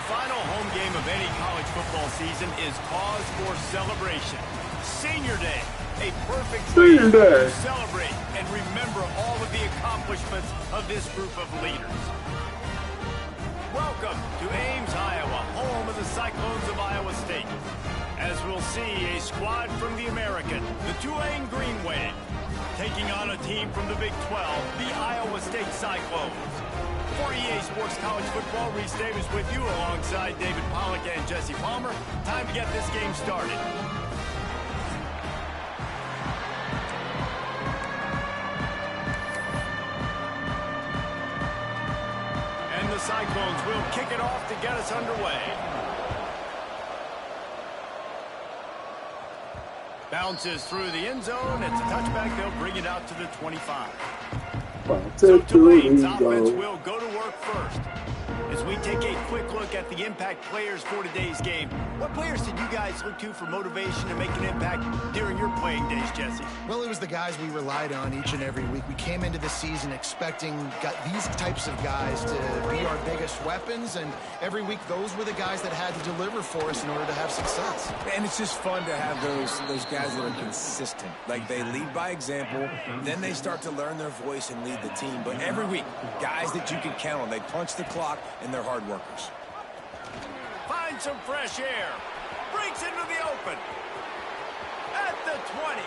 final home game of any college football season is cause for celebration. Senior Day, a perfect way to celebrate and remember all of the accomplishments of this group of leaders. Welcome to Ames, Iowa, home of the Cyclones of Iowa State. As we'll see, a squad from the American, the Tulane Green Wave, taking on a team from the Big 12, the Iowa State Cyclones. For EA Sports College Football, Reese Davis with you alongside David Pollack and Jesse Palmer. Time to get this game started. And the Cyclones will kick it off to get us underway. Bounces through the end zone. It's a touchback. They'll bring it out to the 25. So Tulane's offense will go to work first. As we take a quick look at the impact players for today's game, what players did you guys look to for motivation to make an impact during your playing days, Jesse? Well, it was the guys we relied on each and every week. We came into the season expecting these types of guys to be our biggest weapons, and every week those were the guys that had to deliver for us in order to have success. And it's just fun to have those guys that are consistent. Like, they lead by example, then they start to learn their voice and lead the team. But every week, guys that you can count on, they punch the clock, and they're hard workers. Find some fresh air. Breaks into the open. At the 20.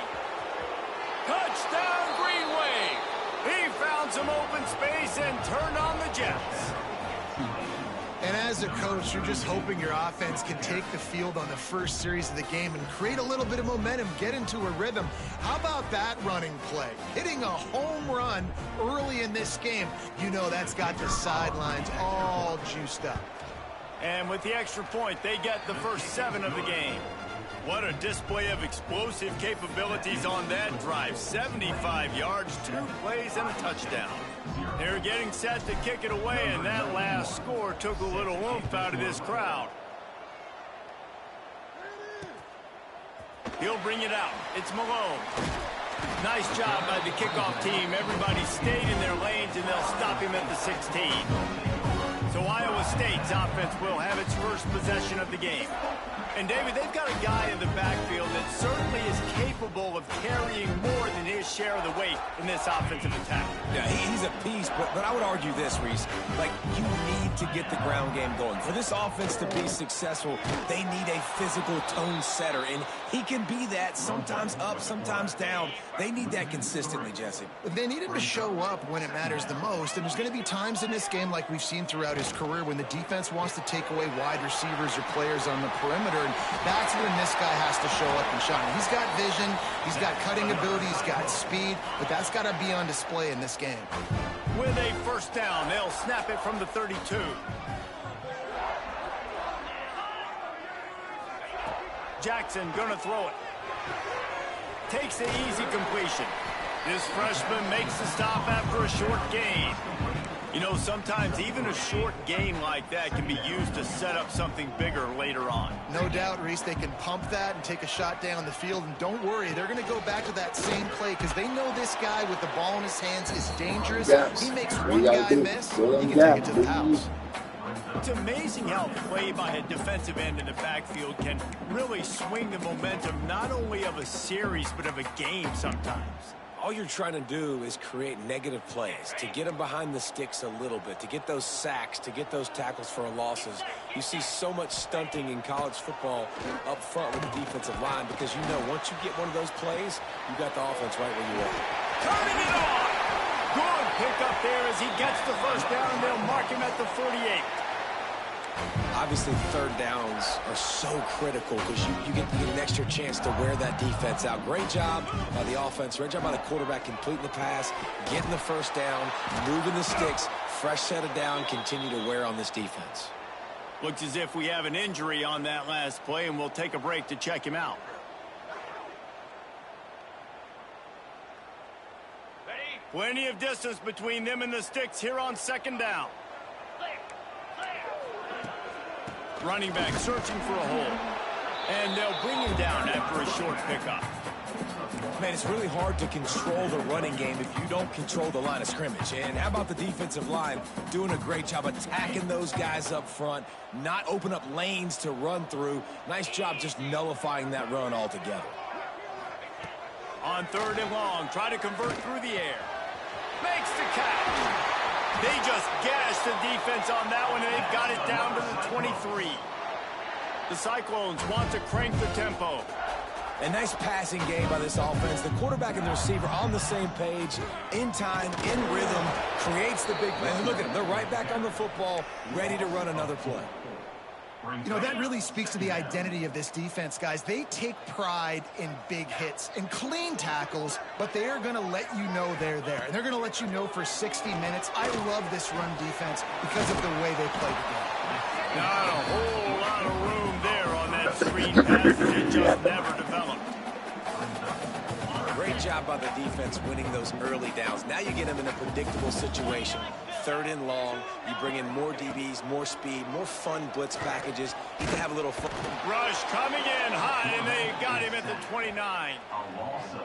Touchdown, Green Wave. He found some open space and turned on the Jets. And as a coach, you're just hoping your offense can take the field on the first series of the game and create a little bit of momentum, get into a rhythm. How about that running play? Hitting a home run early in this game. You know that's got the sidelines all juiced up. And with the extra point, they get the first 7 of the game. What a display of explosive capabilities on that drive. 75 yards, 2 plays, and a touchdown. They're getting set to kick it away, and that last score took a little oomph out of this crowd. He'll bring it out. It's Malone. Nice job by the kickoff team. Everybody stayed in their lanes, and they'll stop him at the 16. So Iowa State's offense will have its first possession of the game. And, David, they've got a guy in the backfield that certainly is capable of carrying more than his share of the weight in this offensive attack. Yeah, he's a piece, but I would argue this, Reese. Like, you need to get the ground game going. For this offense to be successful, they need a physical tone setter, and he can be that, sometimes up, sometimes down. They need that consistently, Jesse. They need him to show up when it matters the most, and there's going to be times in this game like we've seen throughout his career when the defense wants to take away wide receivers or players on the perimeter, and that's when this guy has to show up and shine. He's got vision, he's got cutting ability, he's got speed, but that's got to be on display in this game. With a first down, they'll snap it from the 32. Jackson gonna throw it. Takes the easy completion. This freshman makes the stop after a short gain. You know, sometimes even a short gain like that can be used to set up something bigger later on. No doubt, Reese, they can pump that and take a shot down the field. And don't worry, they're going to go back to that same play because they know this guy with the ball in his hands is dangerous. He makes one guy miss, he can take it to the house. It's amazing how play by a defensive end in the backfield can really swing the momentum not only of a series but of a game sometimes. All you're trying to do is create negative plays, to get them behind the sticks a little bit, to get those sacks, to get those tackles for losses. You see so much stunting in college football up front with the defensive line because you know once you get one of those plays, you got the offense right where you are. Turning it on! Good pick up there as he gets the first down, and they'll mark him at the 48. Obviously, third downs are so critical because you get an extra chance to wear that defense out. Great job by the offense. Great job by the quarterback completing the pass, getting the first down, moving the sticks, fresh set of down, continue to wear on this defense. Looks as if we have an injury on that last play, and we'll take a break to check him out. Plenty of distance between them and the sticks here on second down. Running back searching for a hole. And they'll bring him down after a short pickup. Man, it's really hard to control the running game if you don't control the line of scrimmage. And how about the defensive line doing a great job attacking those guys up front, not open up lanes to run through. Nice job just nullifying that run altogether. On 3rd and long, try to convert through the air. Makes the catch. They just gashed the defense on that one, and they've got it down to the 23. The Cyclones want to crank the tempo. A nice passing game by this offense. The quarterback and the receiver on the same page, in time, in rhythm, creates the big play. And look at them. They're right back on the football, ready to run another play. You know, that really speaks to the identity of this defense, guys. They take pride in big hits and clean tackles, but they are going to let you know they're there. And they're going to let you know for 60 minutes. I love this run defense because of the way they play the game. Not a whole lot of room there on that screen pass. It just never developed. Great job by the defense winning those early downs. Now you get them in a predictable situation. 3rd and long, you bring in more DBs, more speed, more fun blitz packages. You can have a little fun. Rush coming in high, and they got him at the 29.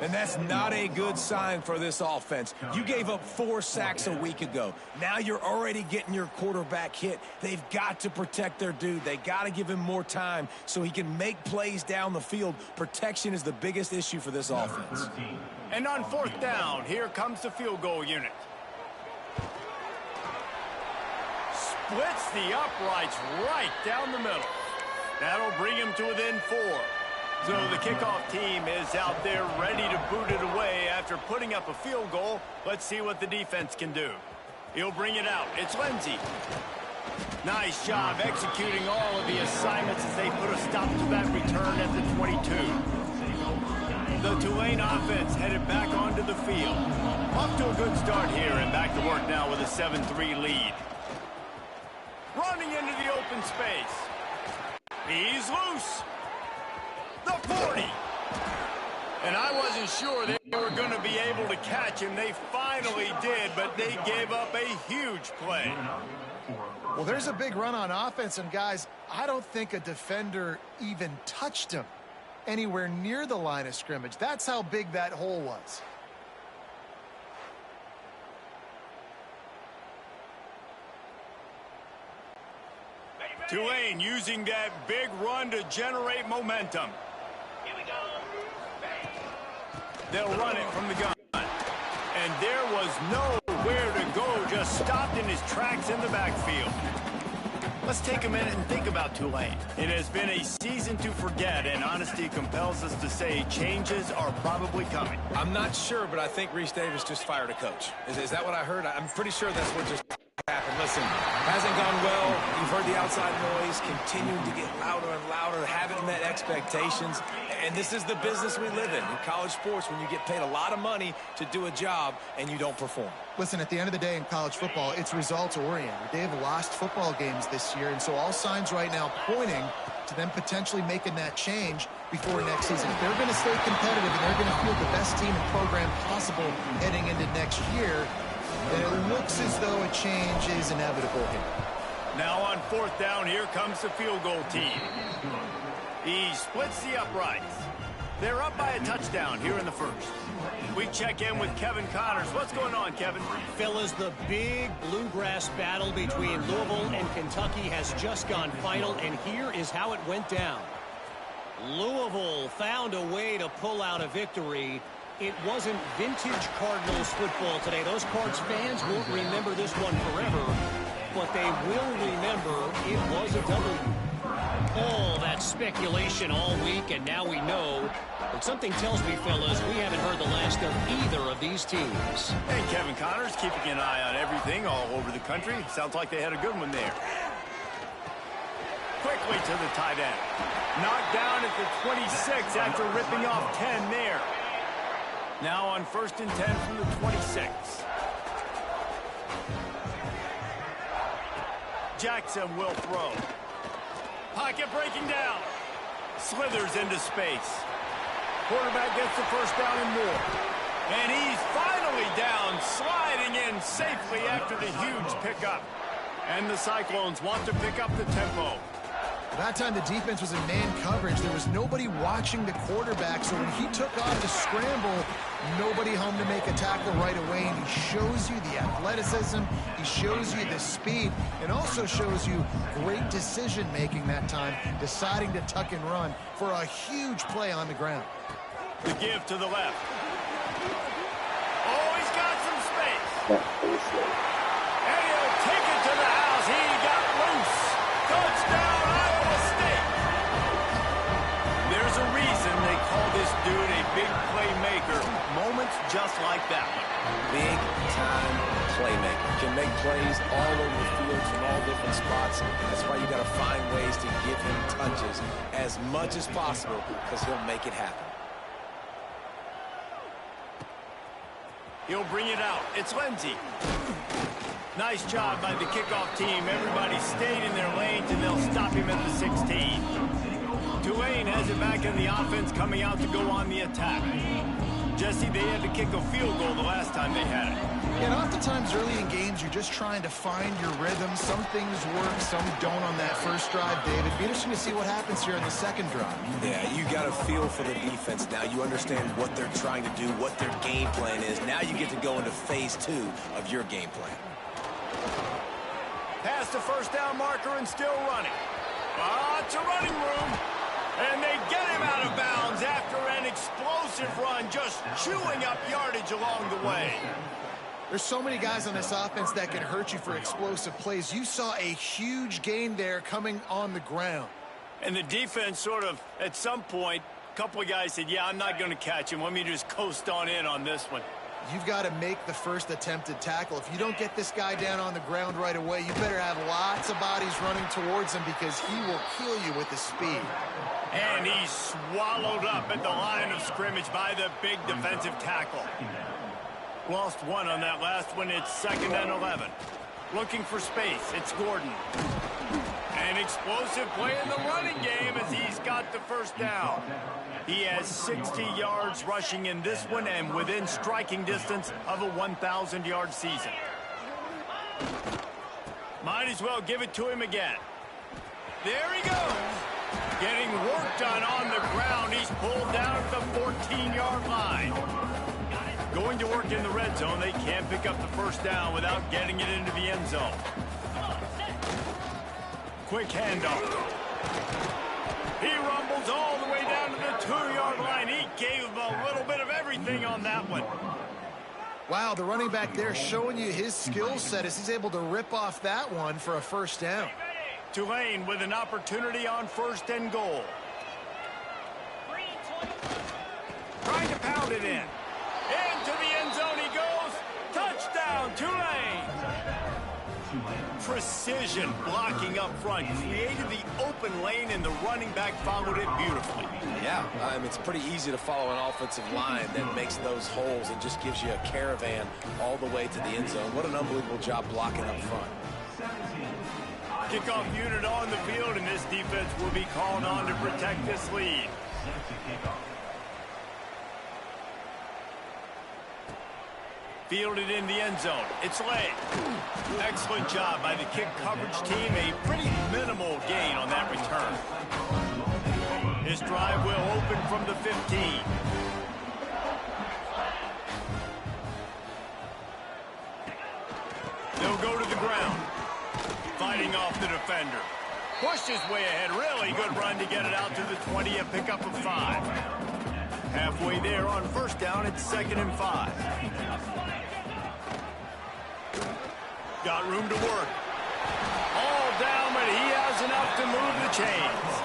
And that's not a good sign for this offense. You gave up 4 sacks a week ago. Now you're already getting your quarterback hit. They've got to protect their dude. They got to give him more time so he can make plays down the field. Protection is the biggest issue for this offense. And on 4th down, here comes the field goal unit. Splits the uprights right down the middle. That'll bring him to within 4. So the kickoff team is out there ready to boot it away after putting up a field goal. Let's see what the defense can do. He'll bring it out. It's Lindsey. Nice job executing all of the assignments as they put a stop to that return at the 22. The Tulane offense headed back onto the field. Off to a good start here and back to work now with a 7-3 lead. Running into the open space. He's loose. The 40. And I wasn't sure they were going to be able to catch him. They finally did, but they gave up a huge play. Well, there's a big run on offense, and guys, I don't think a defender even touched him anywhere near the line of scrimmage. That's how big that hole was. Tulane using that big run to generate momentum. They'll run it from the gun. And there was nowhere to go, just stopped in his tracks in the backfield. Let's take a minute and think about Tulane. It has been a season to forget, and honesty compels us to say changes are probably coming. I'm not sure, but I think Reese Davis just fired a coach. Is that what I heard? I'm pretty sure that's what just happened. Listen, hasn't gone well. You've heard the outside noise, continuing to get louder and louder, haven't met expectations. And this is the business we live in college sports, when you get paid a lot of money to do a job and you don't perform. Listen, at the end of the day in college football, it's results-oriented. They've lost football games this year, and so all signs right now pointing to them potentially making that change before next season. If they're going to stay competitive and they're going to field the best team and program possible heading into next year, then it looks as though a change is inevitable here. Now on 4th down, here comes the field goal team. He splits the uprights. They're up by a touchdown here in the first. We check in with Kevin Connors. What's going on, Kevin? Fellas, the big bluegrass battle between Louisville and Kentucky has just gone final, and here is how it went down. Louisville found a way to pull out a victory. It wasn't vintage Cardinals football today. Those Cards fans won't remember this one forever, but they will remember it was a W. All that speculation all week, and now we know. But something tells me, fellas, we haven't heard the last of either of these teams. Hey, Kevin Connors, keeping an eye on everything all over the country. Sounds like they had a good one there. Quickly to the tight end. Knocked down at the 26 after ripping off 10 there. Now on 1st and 10 from the 26. Jackson will throw. Pocket breaking down. Slithers into space. Quarterback gets the first down and more. And he's finally down, sliding in safely after the huge pickup. And the Cyclones want to pick up the tempo. That time the defense was in man coverage. There was nobody watching the quarterback, so when he took off to scramble, nobody home to make a tackle right away, and he shows you the athleticism, he shows you the speed, and also shows you great decision-making that time, deciding to tuck and run for a huge play on the ground. The give to the left. Oh, he's got some space. And he'll take it to the house. He got loose. Touchdown, Iowa State. There's a reason they call this dude a big playmaker. Moments just like that one. Big-time playmaker. Can make plays all over the field from all different spots. That's why you got to find ways to give him touches as much as possible, because he'll make it happen. He'll bring it out. It's Lindsey. Nice job by the kickoff team. Everybody stayed in their lanes, and they'll stop him at the 16. Tulane has it back in the offense, coming out to go on the attack. Jesse, they had to kick a field goal the last time they had it. And oftentimes early in games, you're just trying to find your rhythm. Some things work, some don't on that first drive, David. It'd be interesting to see what happens here on the second drive. Yeah, you got a feel for the defense now. You understand what they're trying to do, what their game plan is. Now you get to go into phase 2 of your game plan. Past the first down marker and still running. Lots of running room. And they get him out of bounds after an explosive run, just chewing up yardage along the way. There's so many guys on this offense that can hurt you for explosive plays. You saw a huge gain there coming on the ground. And the defense sort of, at some point, a couple of guys said, yeah, I'm not going to catch him. Let me just coast on in on this one. You've got to make the first attempted tackle. If you don't get this guy down on the ground right away, you better have lots of bodies running towards him, because he will kill you with his speed. And he's swallowed up at the line of scrimmage by the big defensive tackle. Lost one on that last one. It's 2nd and 11. Looking for space. It's Gordon. An explosive play in the running game as he's got the first down. He has 60 yards rushing in this one and within striking distance of a 1,000-yard season. Might as well give it to him again. There he goes. Getting work done on the ground. He's pulled down at the 14-yard line. Going to work in the red zone. They can't pick up the first down without getting it into the end zone. Quick handoff. He rumbles all the way down to the 2-yard line. He gave him a little bit of everything on that one. Wow, the running back there showing you his skill set as he's able to rip off that one for a first down. Tulane with an opportunity on 1st and goal. Trying to pound it in. Into the end zone he goes. Touchdown, Tulane. Precision blocking up front. Created the open lane, and the running back followed it beautifully. Yeah, it's pretty easy to follow an offensive line that makes those holes and just gives you a caravan all the way to the end zone. What an unbelievable job blocking up front. Kickoff unit on the field, and this defense will be called on to protect this lead. Fielded in the end zone. It's late. Excellent job by the kick coverage team. A pretty minimal gain on that return. This drive will open from the 15. They'll go to the ground. Fighting off the defender. Pushed his way ahead. Really good run to get it out to the 20. A pickup of 5. Halfway there on first down. It's 2nd and 5. Got room to work. All down, but he has enough to move the chains.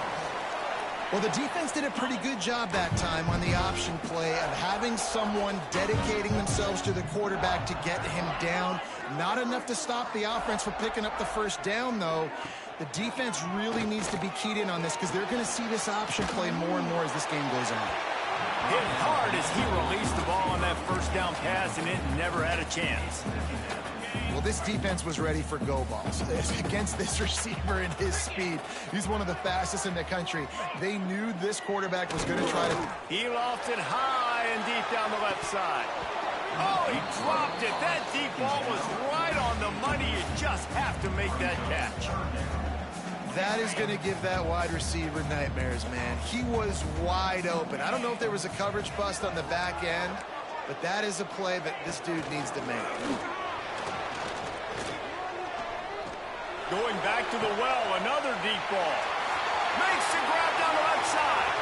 Well, the defense did a pretty good job that time on the option play of having someone dedicating themselves to the quarterback to get him down. Not enough to stop the offense from picking up the first down, though. The defense really needs to be keyed in on this, because they're going to see this option play more and more as this game goes on. Hit hard as he released the ball on that first down pass, and it never had a chance. Well, this defense was ready for go balls against this receiver and his speed. He's one of the fastest in the country. They knew this quarterback was going to try to... He lofted high and deep down the left side. Oh, he dropped it. That deep ball was right on the money. You just have to make that catch. That is going to give that wide receiver nightmares, man. He was wide open. I don't know if there was a coverage bust on the back end, but that is a play that this dude needs to make. Going back to the well, another deep ball. Makes the grab down the left side.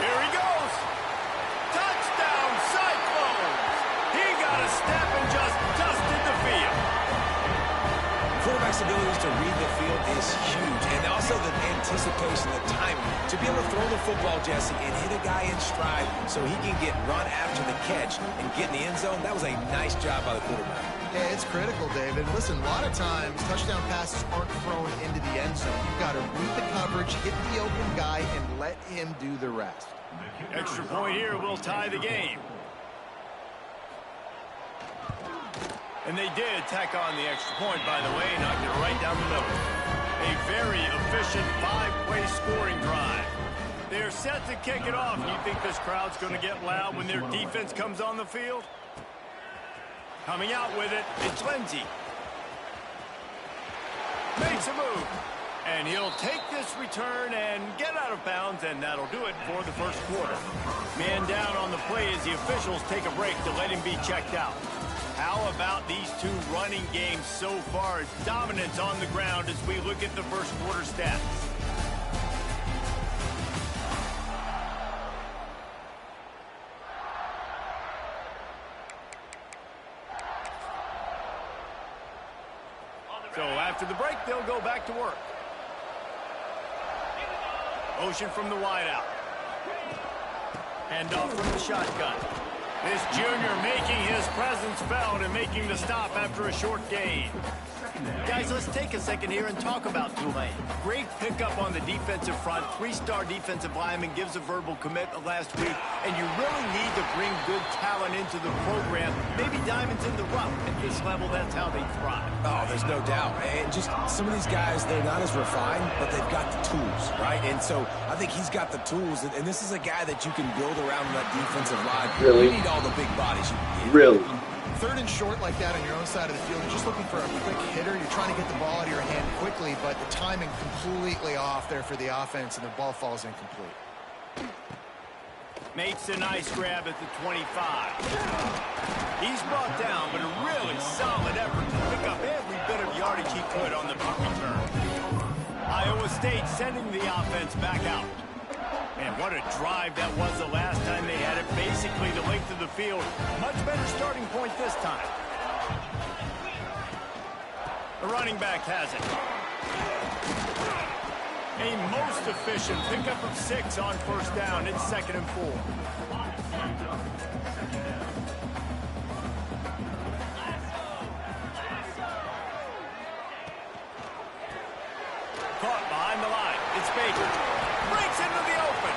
Here he goes. Touchdown, Cyclones. He got a step and just dusted the field. Quarterback's abilities to read the field is huge, and also the anticipation, the timing. To be able to throw the football, Jesse, and hit a guy in stride so he can get run after the catch and get in the end zone, that was a nice job by the quarterback. Yeah, it's critical, David. Listen, a lot of times touchdown passes aren't thrown into the end zone. You've got to read the coverage, hit the open guy, and let him do the rest. Extra point here will tie the game. And they did tack on the extra point, by the way, knocked it right down the middle. A very efficient 5-play scoring drive. They're set to kick it off. You think this crowd's going to get loud when their defense comes on the field? Coming out with it, it's Lindsey. Makes a move. And he'll take this return and get out of bounds, and that'll do it for the first quarter. Man down on the play as the officials take a break to let him be checked out. How about these two running games so far? Dominance on the ground as we look at the first quarter stats. So after the break, they'll go back to work. Motion from the wideout. Hand off from the shotgun. This junior making his presence felt and making the stop after a short gain. Guys, let's take a second here and talk about Tulane. Great pickup on the defensive front. 3-star defensive lineman gives a verbal commitment last week, and you really need to bring good talent into the program. Maybe diamonds in the rough. At this level, that's how they thrive. Oh, there's no doubt. And just some of these guys, they're not as refined, but they've got the tools, right? And so I think he's got the tools, and this is a guy that you can build around that defensive line. Really? You need all the big bodies you can get. Really? Third and short like that on your own side of the field, you're just looking for a quick hitter. You're trying to get the ball out of your hand quickly, but the timing completely off there for the offense, and the ball falls incomplete. Makes a nice grab at the 25. He's brought down, but a really solid effort to pick up every bit of yardage he could on the punt return. Iowa State sending the offense back out. And what a drive that was the last time they had it, basically the length of the field. Much better starting point this time. The running back has it. A most efficient pickup of 6 on first down. It's 2nd and 4. Caught behind the line. It's Baker. Breaks into the open.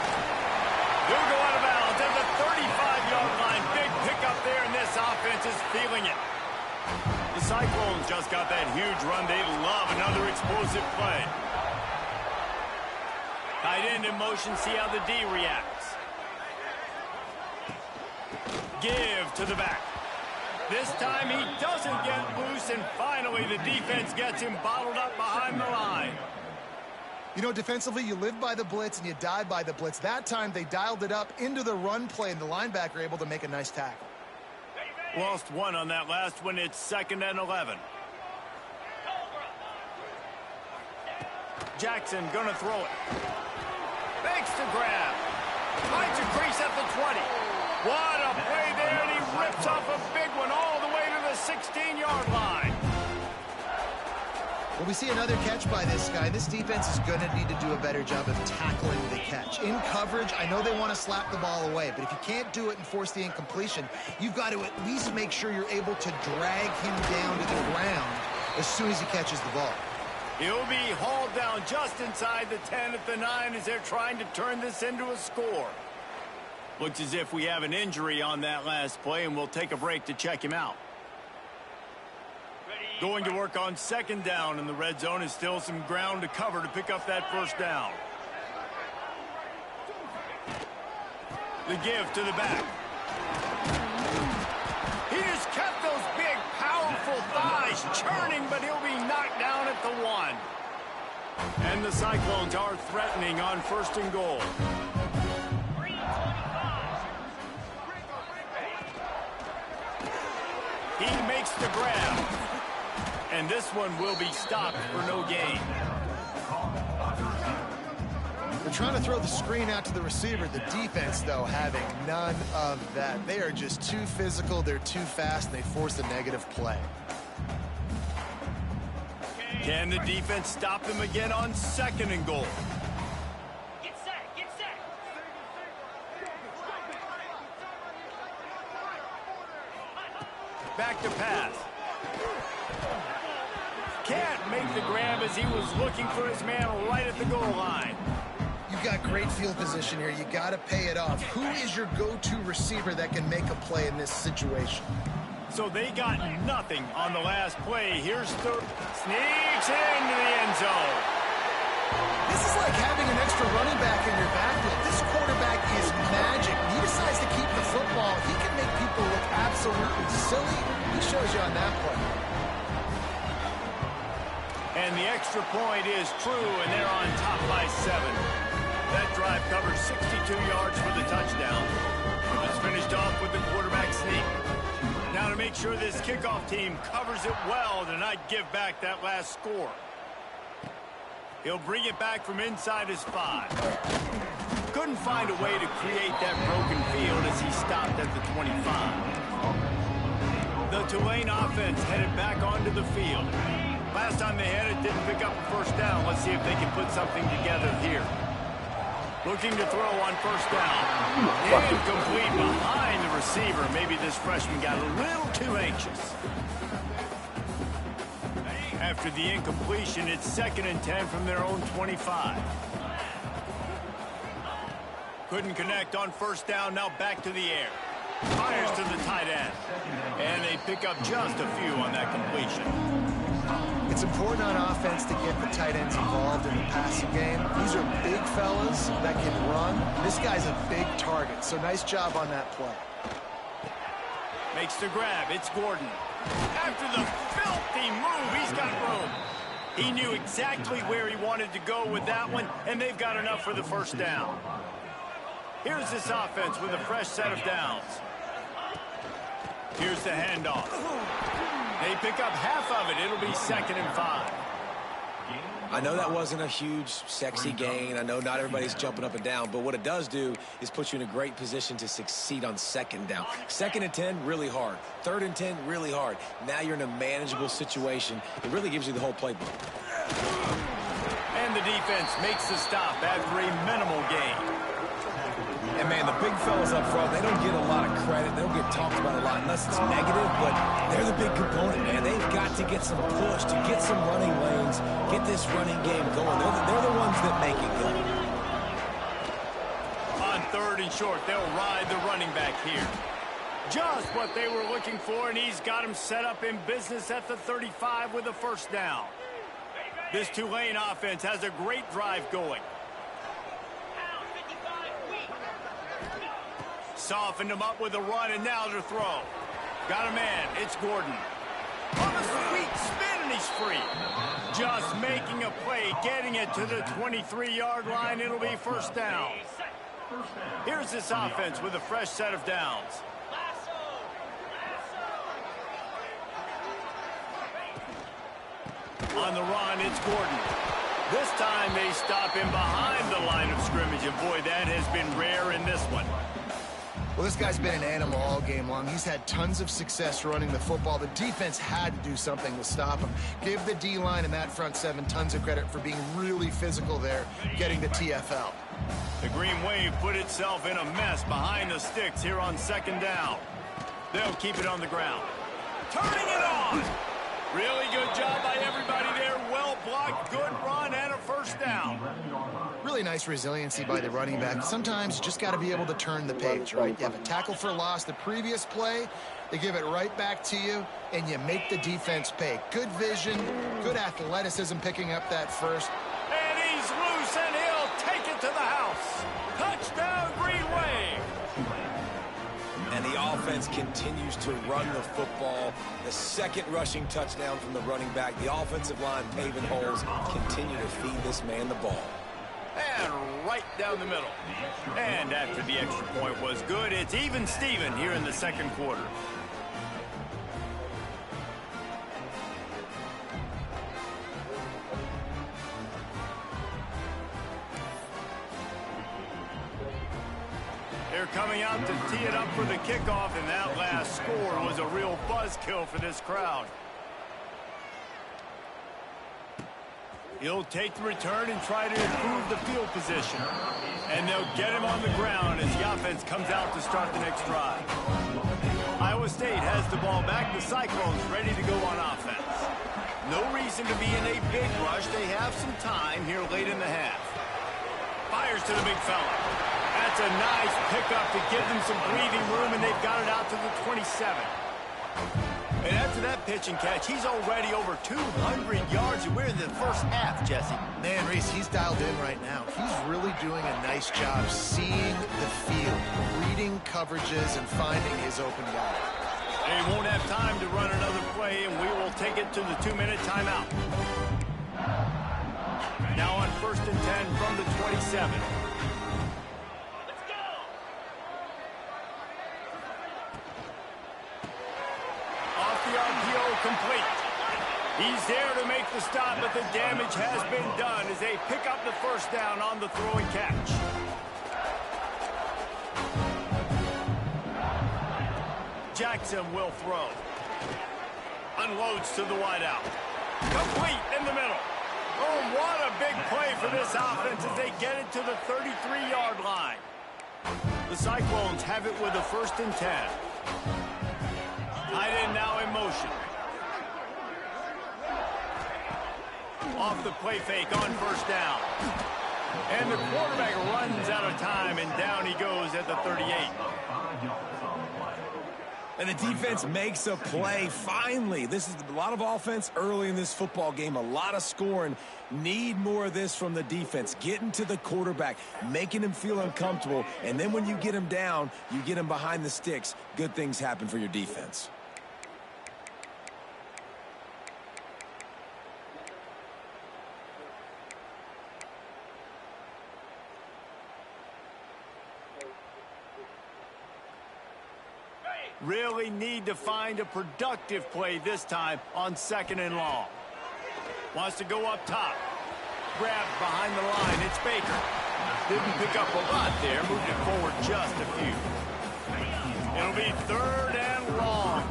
He'll go out of bounds at the 35-yard line. Big pickup there, and this offense is feeling it. The Cyclones just got that huge run. They love another explosive play. Tight end in motion. See how the D reacts. Give to the back. This time he doesn't get loose, and finally the defense gets him bottled up behind the line. You know, defensively, you live by the blitz and you die by the blitz. That time, they dialed it up into the run play, and the linebacker able to make a nice tackle. Lost one on that last one. It's 2nd and 11. Jackson gonna throw it. Makes the grab. Finds a crease at the 20. What a play there, and he rips off a big one all the way to the 16-yard line. Well, we see another catch by this guy. This defense is going to need to do a better job of tackling the catch. In coverage, I know they want to slap the ball away, but if you can't do it and force the incompletion, you've got to at least make sure you're able to drag him down to the ground as soon as he catches the ball. He'll be hauled down just inside the 10 at the 9 as they're trying to turn this into a score. Looks as if we have an injury on that last play, and we'll take a break to check him out. Going to work on 2nd down, and the red zone is still some ground to cover to pick up that first down. The give to the back. He just kept those big, powerful thighs churning, but he'll be knocked down at the 1. And the Cyclones are threatening on 1st and goal. He makes the grab. And this one will be stopped for no gain. They're trying to throw the screen out to the receiver. The defense, though, having none of that. They are just too physical. They're too fast. And they force a negative play. Can the defense stop them again on 2nd and goal? Get set, get set. Back to pass. Can't make the grab as he was looking for his man right at the goal line. You've got great field position here. You got to pay it off. Who is your go-to receiver that can make a play in this situation? So they got nothing on the last play. Here's third. Sneaks into the end zone. This is like having an extra running back in your backfield. This quarterback is magic. He decides to keep the football. He can make people look absolutely silly. He shows you on that play. And the extra point is true, and they're on top by 7. That drive covers 62 yards for the touchdown. It's finished off with the quarterback sneak. Now to make sure this kickoff team covers it well to not give back that last score. He'll bring it back from inside his 5. Couldn't find a way to create that broken field as he stopped at the 25. The Tulane offense headed back onto the field. Last time they had it, didn't pick up a 1st down. Let's see if they can put something together here. Looking to throw on 1st down. Incomplete behind the receiver. Maybe this freshman got a little too anxious. After the incompletion, it's 2nd and 10 from their own 25. Couldn't connect on 1st down. Now back to the air. Fires to the tight end. And they pick up just a few on that completion. It's important on offense to get the tight ends involved in the passing game. These are big fellas that can run. This guy's a big target, so nice job on that play. Makes the grab. It's Gordon. After the filthy move, he's got room. He knew exactly where he wanted to go with that one, and they've got enough for the 1st down. Here's this offense with a fresh set of downs. Here's the handoff. They pick up half of it. It'll be 2nd and 5. I know that wasn't a huge, sexy gain. I know not everybody's jumping up and down, but what it does do is put you in a great position to succeed on 2nd down. 2nd and 10, really hard. 3rd and 10, really hard. Now you're in a manageable situation. It really gives you the whole playbook. And the defense makes the stop after a minimal gain. And, man, the big fellas up front, they don't get a lot of credit. They don't get talked about a lot unless it's negative, but they're the big component, man. They've got to get some push, to get some running lanes, get this running game going. They're the ones that make it go. On 3rd and short, they'll ride the running back here. Just what they were looking for, and he's got him set up in business at the 35 with a 1st down. This Tulane offense has a great drive going. Softened him up with a run, and now to throw. Got a man. It's Gordon. On a sweet spin, and he's free. Just making a play, getting it to the 23-yard line. It'll be 1st down. Here's this offense with a fresh set of downs. On the run, it's Gordon. This time they stop him behind the line of scrimmage, and boy, that has been rare in this one. Well, this guy's been an animal all game long. He's had tons of success running the football. The defense had to do something to stop him. Give the D-line and that front 7 tons of credit for being really physical there, getting the TFL. The Green Wave put itself in a mess behind the sticks here on 2nd down. They'll keep it on the ground. Turning it on! Really good job by everybody there. Well blocked, good run, and a 1st down. Really nice resiliency by the running back. Sometimes you just got to be able to turn the page, right? You have a tackle for loss the previous play, they give it right back to you, and you make the defense pay. Good vision, good athleticism picking up that 1st. And he's loose, and he'll take it to the house. Touchdown, Green Wave. And the defense continues to run the football. The second rushing touchdown from the running back. The offensive line paving holes. Continue to feed this man the ball. And right down the middle. And after the extra point was good, it's even Steven here in the second quarter. They're coming out to tee it up for the kickoff, and that last score was a real buzzkill for this crowd. He'll take the return and try to improve the field position. And they'll get him on the ground as the offense comes out to start the next drive. Iowa State has the ball back. The Cyclones ready to go on offense. No reason to be in a big rush. They have some time here late in the half. Fires to the big fella. That's a nice pickup to give them some breathing room, and they've got it out to the 27. And after that pitch and catch, he's already over 200 yards, and we're in the first half, Jesse. Man, Reese, he's dialed in right now. He's really doing a nice job seeing the field, reading coverages, and finding his open guy. They won't have time to run another play, and we will take it to the 2-minute timeout. Now on 1st and 10 from the 27. Complete. He's there to make the stop, but the damage has been done as they pick up the first down on the throw and catch. Jackson will throw. Unloads to the wideout. Complete in the middle. Oh, what a big play for this offense as they get it to the 33-yard line. The Cyclones have it with a 1st and 10. Tight end now in motion. Off the play fake on 1st down. And the quarterback runs out of time, and down he goes at the 38. And the defense makes a play, finally. This is a lot of offense early in this football game, a lot of scoring. Need more of this from the defense. Getting to the quarterback, making him feel uncomfortable, and then when you get him down, you get him behind the sticks. Good things happen for your defense. Really need to find a productive play this time on 2nd and long. Wants to go up top. Grabbed behind the line. It's Baker. Didn't pick up a lot there. Moved it forward just a few. It'll be 3rd and long.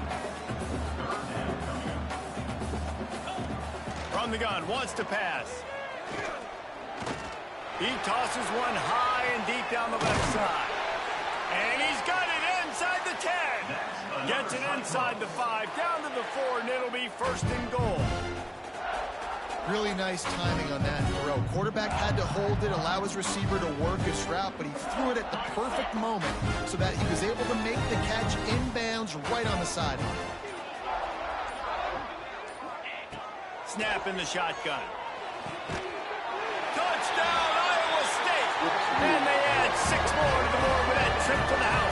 From the gun. Wants to pass. He tosses one high and deep down the left side. And he's got it inside the 10. Gets it inside the 5, down to the 4, and it'll be 1st and goal. Really nice timing on that throw. Quarterback had to hold it, allow his receiver to work his route, but he threw it at the perfect moment so that he was able to make the catch inbounds right on the sideline. Snap in the shotgun. Touchdown, Iowa State! And they add 6 more to the board with that trip to the house.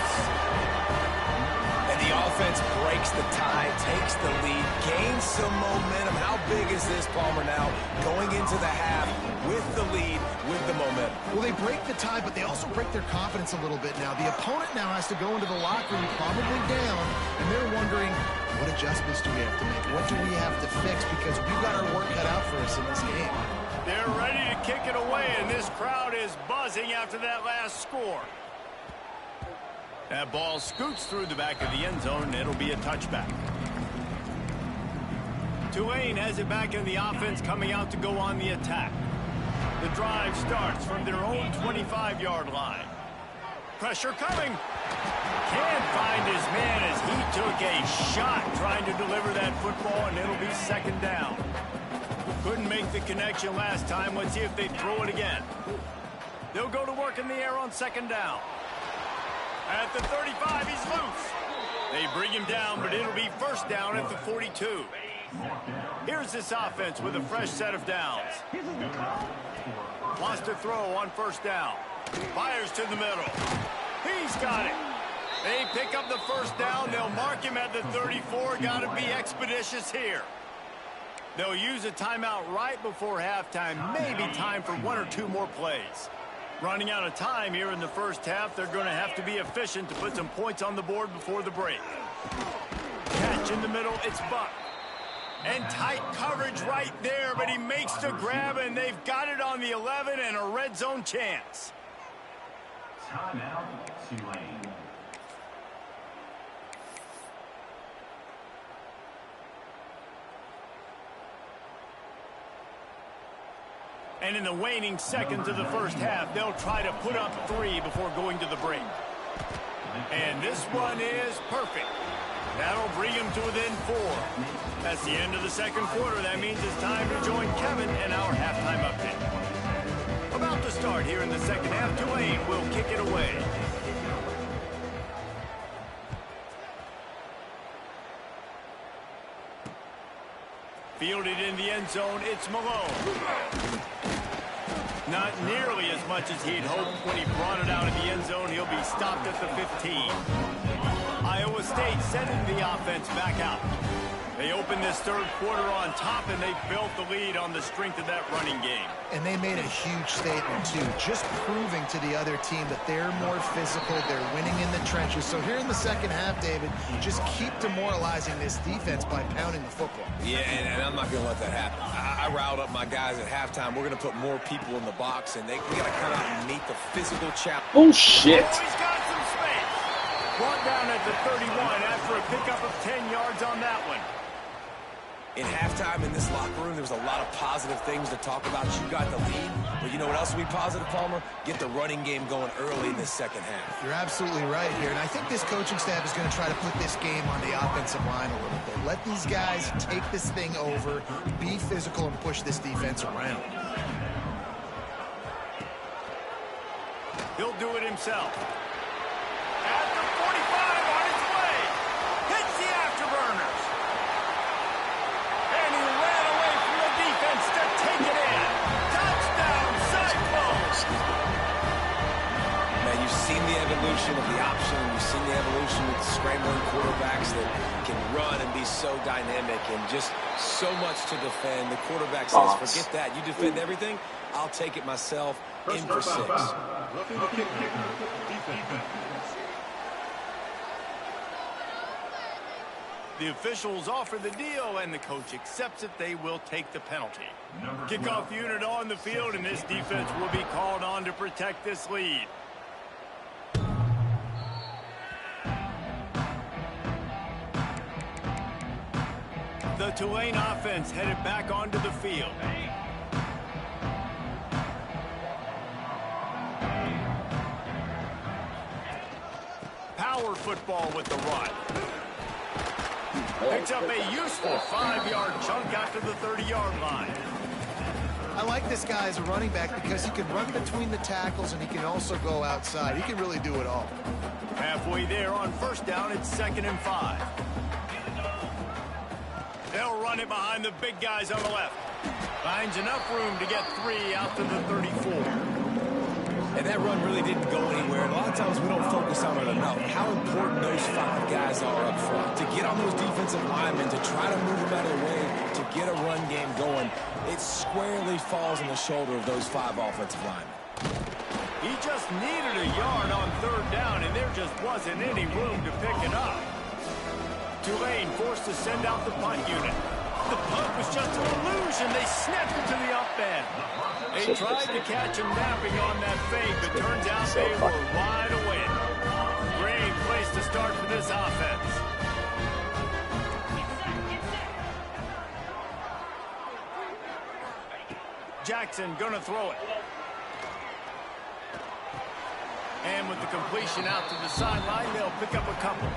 The offense breaks the tie, takes the lead, gains some momentum. How big is this, Palmer, now going into the half with the lead, with the momentum? Well, they break the tie, but they also break their confidence a little bit now. The opponent now has to go into the locker room probably down, and they're wondering, what adjustments do we have to make? What do we have to fix? Because we've got our work cut out for us in this game. They're ready to kick it away, and this crowd is buzzing after that last score. That ball scoots through the back of the end zone, and it'll be a touchback. Tulane has it back in the offense, coming out to go on the attack. The drive starts from their own 25-yard line. Pressure coming. Can't find his man as he took a shot trying to deliver that football, and it'll be 2nd down. Couldn't make the connection last time. Let's see if they throw it again. They'll go to work in the air on 2nd down. At the 35, he's loose. They bring him down, but it'll be 1st down at the 42. Here's this offense with a fresh set of downs. Wants to throw on 1st down. Fires to the middle. He's got it. They pick up the first down. They'll mark him at the 34. Got to be expeditious here. They'll use a timeout right before halftime. Maybe time for 1 or 2 more plays. Running out of time here in the first half. They're going to have to be efficient to put some points on the board before the break. Catch in the middle. It's Buck. And tight coverage right there, but he makes the grab, and they've got it on the 11 and a red zone chance. Timeout, Tulane. And in the waning seconds of the first half, they'll try to put up 3 before going to the break. And this one is perfect. That'll bring him to within 4. That's the end of the second quarter. That means it's time to join Kevin in our halftime update. About to start here in the second half. Tulane will kick it away. Fielded in the end zone, it's Malone. Not nearly as much as he'd hoped when he brought it out of the end zone. He'll be stopped at the 15. Iowa State sending the offense back out. They open this third quarter on top, and they built the lead on the strength of that running game. And they made a huge statement, too, just proving to the other team that they're more physical, they're winning in the trenches. So here in the second half, David, just keep demoralizing this defense by pounding the football. Yeah, and I'm not going to let that happen. I riled up my guys at halftime. We're going to put more people in the box, and we got to come out and meet the physical challenge. Oh, shit. Oh, he's got some space. Brought down at the 31 after a pickup of 10 yards on that one. In halftime in this locker room, there was a lot of positive things to talk about. You got the lead, but you know what else will be positive, Palmer? Get the running game going early in this second half. You're absolutely right here, and I think this coaching staff is going to try to put this game on the offensive line a little bit. Let these guys take this thing over, be physical, and push this defense around. He'll do it himself. At the 45 on his way. Hits the afterburners. And he ran away from the defense to take it in. Touchdown, Cyclones! Now, you've seen the evolution of the option. You've seen the evolution of scrambling quarterbacks that can run and be so dynamic and just so much to defend. The quarterback says, forget that. You defend everything, I'll take it myself. In for 6. The officials offer the deal, and the coach accepts it. They will take the penalty. Kickoff unit on the field, and this defense will be called on to protect this lead. The Tulane offense headed back onto the field. Power football with the run. Picks up a useful 5-yard chunk after the 30-yard line. I like this guy as a running back because he can run between the tackles and he can also go outside. He can really do it all. Halfway there on first down, it's 2nd and 5. They'll run it behind the big guys on the left. Finds enough room to get 3 out to the 34. And that run really didn't go anywhere. And a lot of times we don't focus on it enough. How important those 5 guys are up front. To get on those defensive linemen, to try to move them out of the way, to get a run game going, it squarely falls on the shoulder of those 5 offensive linemen. He just needed a yard on 3rd down, and there just wasn't any room to pick it up. Tulane forced to send out the punt unit. The punt was just an illusion. They snapped it to the up end. They tried to catch him napping on that fake, but turns out they were wide awake. Great place to start for this offense. Jackson gonna throw it. And with the completion out to the sideline, they'll pick up a couple.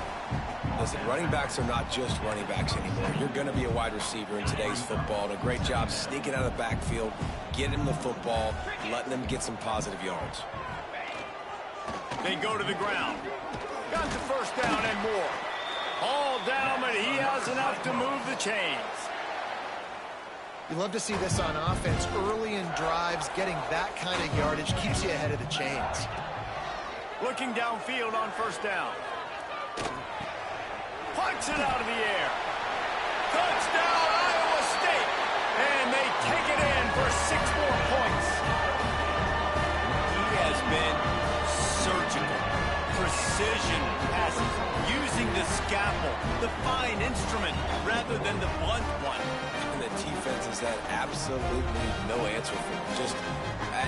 Listen, running backs are not just running backs anymore. You're going to be a wide receiver in today's football. And a great job sneaking out of the backfield, getting them the football, letting them get some positive yards. They go to the ground. Got the first down and more. All down, but he has enough to move the chains. You love to see this on offense. Early in drives, getting that kind of yardage keeps you ahead of the chains. Looking downfield on first down. Punts it out of the air. Touchdown, Iowa State. And they take it in for 6 more points. He has been surgical. Precision passes. Using the scalpel, the fine instrument, rather than the blunt one. And the defense has had absolutely no answer for him. Just,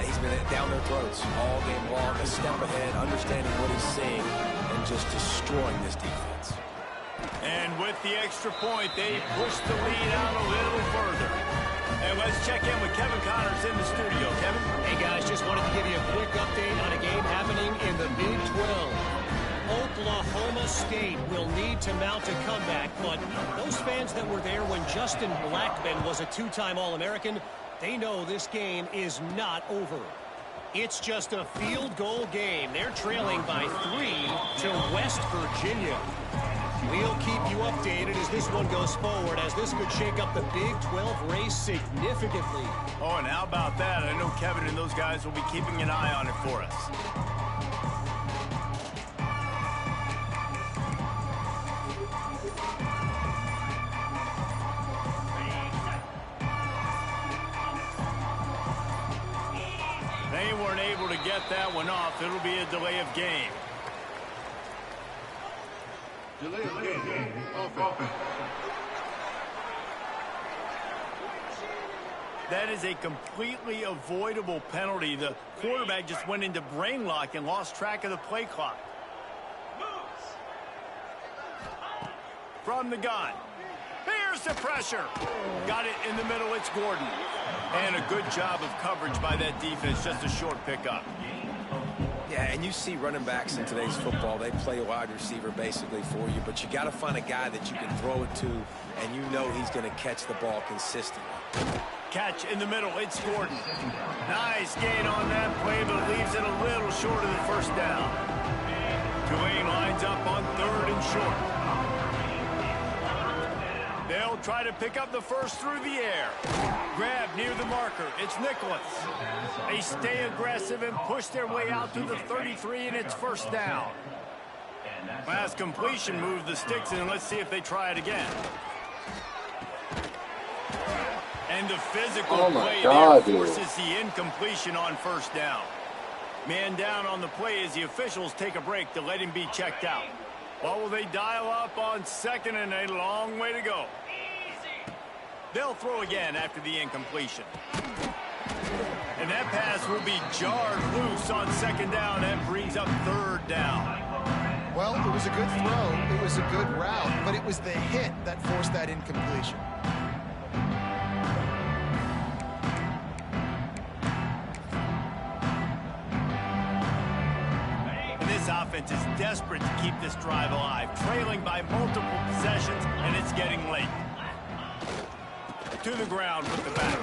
he's been down their throats all game long, a step ahead, understanding what he's seeing, and just destroying this defense. And with the extra point, they push the lead out a little further. And let's check in with Kevin Connors in the studio. Kevin? Hey, guys, just wanted to give you a quick update on a game happening in the Big 12. Oklahoma State will need to mount a comeback, but those fans that were there when Justin Blackmon was a 2-time All-American, they know this game is not over. It's just a field goal game. They're trailing by 3 to West Virginia. We'll keep you updated as this one goes forward, as this could shake up the Big 12 race significantly. Oh, and how about that? I know Kevin and those guys will be keeping an eye on it for us. They weren't able to get that one off. It'll be a delay of game. Delay of game. Offense. That is a completely avoidable penalty. The quarterback just went into brain lock and lost track of the play clock. From the gun. Here's the pressure. Got it in the middle. It's Gordon. And a good job of coverage by that defense. Just a short pickup. Yeah, and you see running backs in today's football, they play wide receiver basically for you, but you got to find a guy that you can throw it to, and you know he's going to catch the ball consistently. Catch in the middle. It's Gordon. Nice gain on that play, but leaves it a little short of the first down. Tulane lines up on 3rd and short. They'll try to pick up the first through the air. Grab near the marker. It's Nicholas. They stay aggressive and push their way out to the 33, and it's first down. Last completion moved the sticks in. Let's see if they try it again. And the physical play there forces the incompletion on first down. Man down on the play as the officials take a break to let him be checked out. What will they dial up on 2nd and a long way to go? They'll throw again after the incompletion. And that pass will be jarred loose on 2nd down and brings up 3rd down. Well, it was a good throw. It was a good route, but it was the hit that forced that incompletion. This offense is desperate to keep this drive alive, trailing by multiple possessions, and it's getting late. To the ground with the back.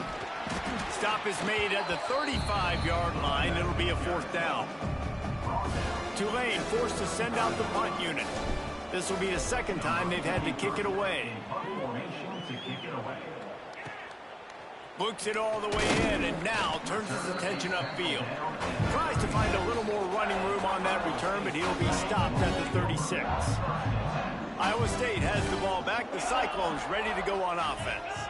Stop is made at the 35-yard line. It'll be a 4th down. Tulane forced to send out the punt unit. This will be the 2nd time they've had to kick it away. Looks it all the way in, and now turns his attention upfield. Tries to find a little more running room on that return, but he'll be stopped at the 36. Iowa State has the ball back. The Cyclones ready to go on offense.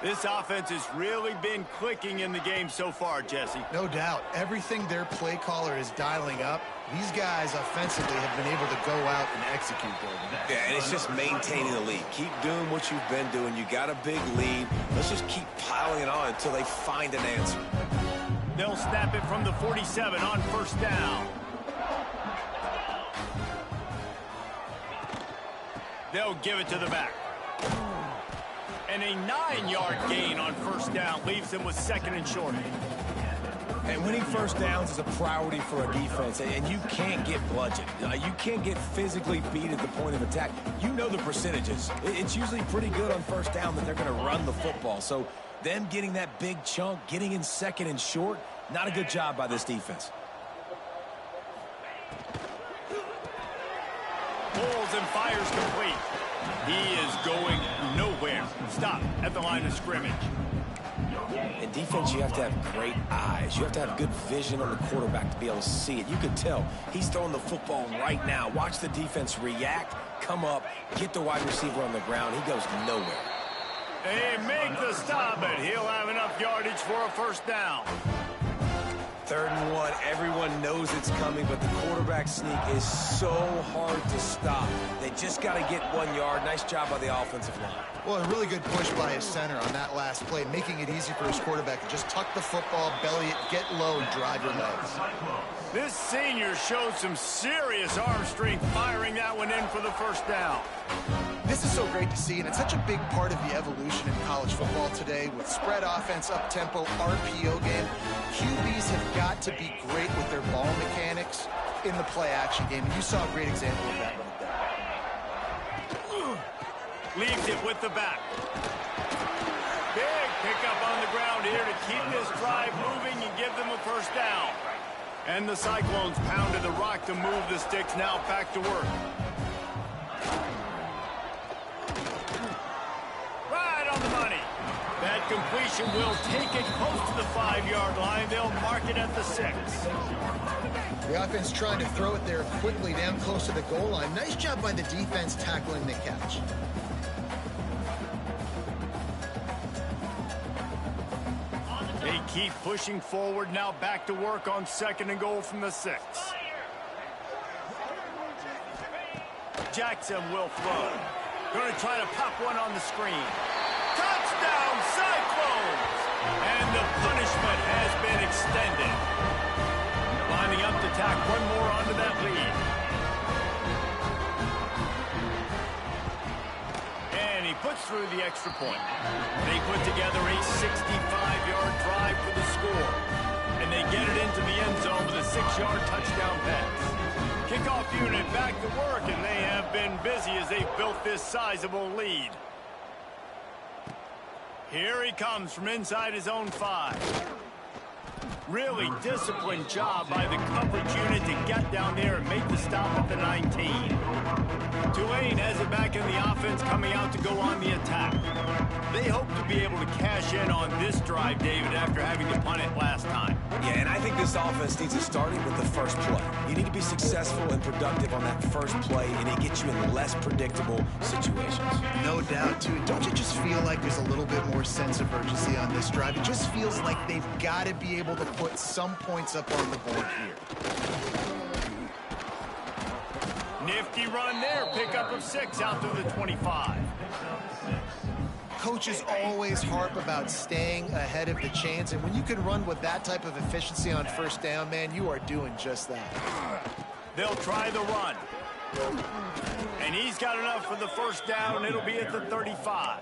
This offense has really been clicking in the game so far, Jesse. No doubt. Everything their play caller is dialing up, these guys offensively have been able to go out and execute. Yeah, and it's just maintaining the lead. Keep doing what you've been doing. You got a big lead. Let's just keep piling it on until they find an answer. They'll snap it from the 47 on 1st down. They'll give it to the back. And a 9-yard gain on 1st down leaves them with 2nd and short. And winning 1st downs is a priority for a defense, and you can't get bludgeoned. You can't get physically beat at the point of attack. You know the percentages. It's usually pretty good on 1st down that they're going to run the football. So them getting that big chunk, getting in 2nd and short, not a good job by this defense. Pulls and fires complete. He is going nowhere. Stop at the line of scrimmage. In defense, you have to have great eyes. You have to have good vision on the quarterback to be able to see it. You can tell he's throwing the football right now. Watch the defense react, come up, get the wide receiver on the ground. He goes nowhere. They make the stop, and he'll have enough yardage for a first down. 3rd and 1. Everyone knows it's coming, but the quarterback sneak is so hard to stop. They just got to get 1 yard. Nice job by the offensive line. Well, a really good push by his center on that last play, making it easy for his quarterback to just tuck the football, belly it, get low, and drive your legs. This senior showed some serious arm strength firing that one in for the first down. This is so great to see, and it's such a big part of the evolution in college football today with spread offense, up-tempo, RPO game. QBs have got to be great with their ball mechanics in the play-action game, and you saw a great example of that right there. Leaves it with the back. Big pickup on the ground here to keep this drive moving and give them a first down. And the Cyclones pounded the rock to move the sticks, now back to work. Right on the money. That completion will take it close to the 5-yard line. They'll mark it at the 6. The offense trying to throw it there quickly down close to the goal line. Nice job by the defense tackling the catch. They keep pushing forward, now back to work on 2nd and goal from the 6. Jackson will throw. Going to try to pop one on the screen. Touchdown, Cyclones! And the punishment has been extended. Lining up to tack one more onto that lead. And he puts through the extra point. They put together a 65-yard drive for the score. And they get it into the end zone with a 6-yard touchdown pass. Kickoff unit back to work, and they have been busy as they've built this sizable lead. Here he comes from inside his own 5. Really disciplined job by the coverage unit to get down there and make the stop at the 19. Tulane has it back in the offense, coming out to go on the attack. They hope to be able to cash in on this drive, David, after having to punt it last time. Yeah, and I think this offense needs to start with the first play. You need to be successful and productive on that first play, and it gets you in less predictable situations. No doubt, too. Don't you just feel like there's a little bit more sense of urgency on this drive? It just feels like they've got to be able to put some points up on the board here. Nifty run there. Pickup of 6 out to the 25. Coaches always harp about staying ahead of the chains, and when you can run with that type of efficiency on first down, man, you are doing just that. They'll try the run. And he's got enough for the first down. It'll be at the 35.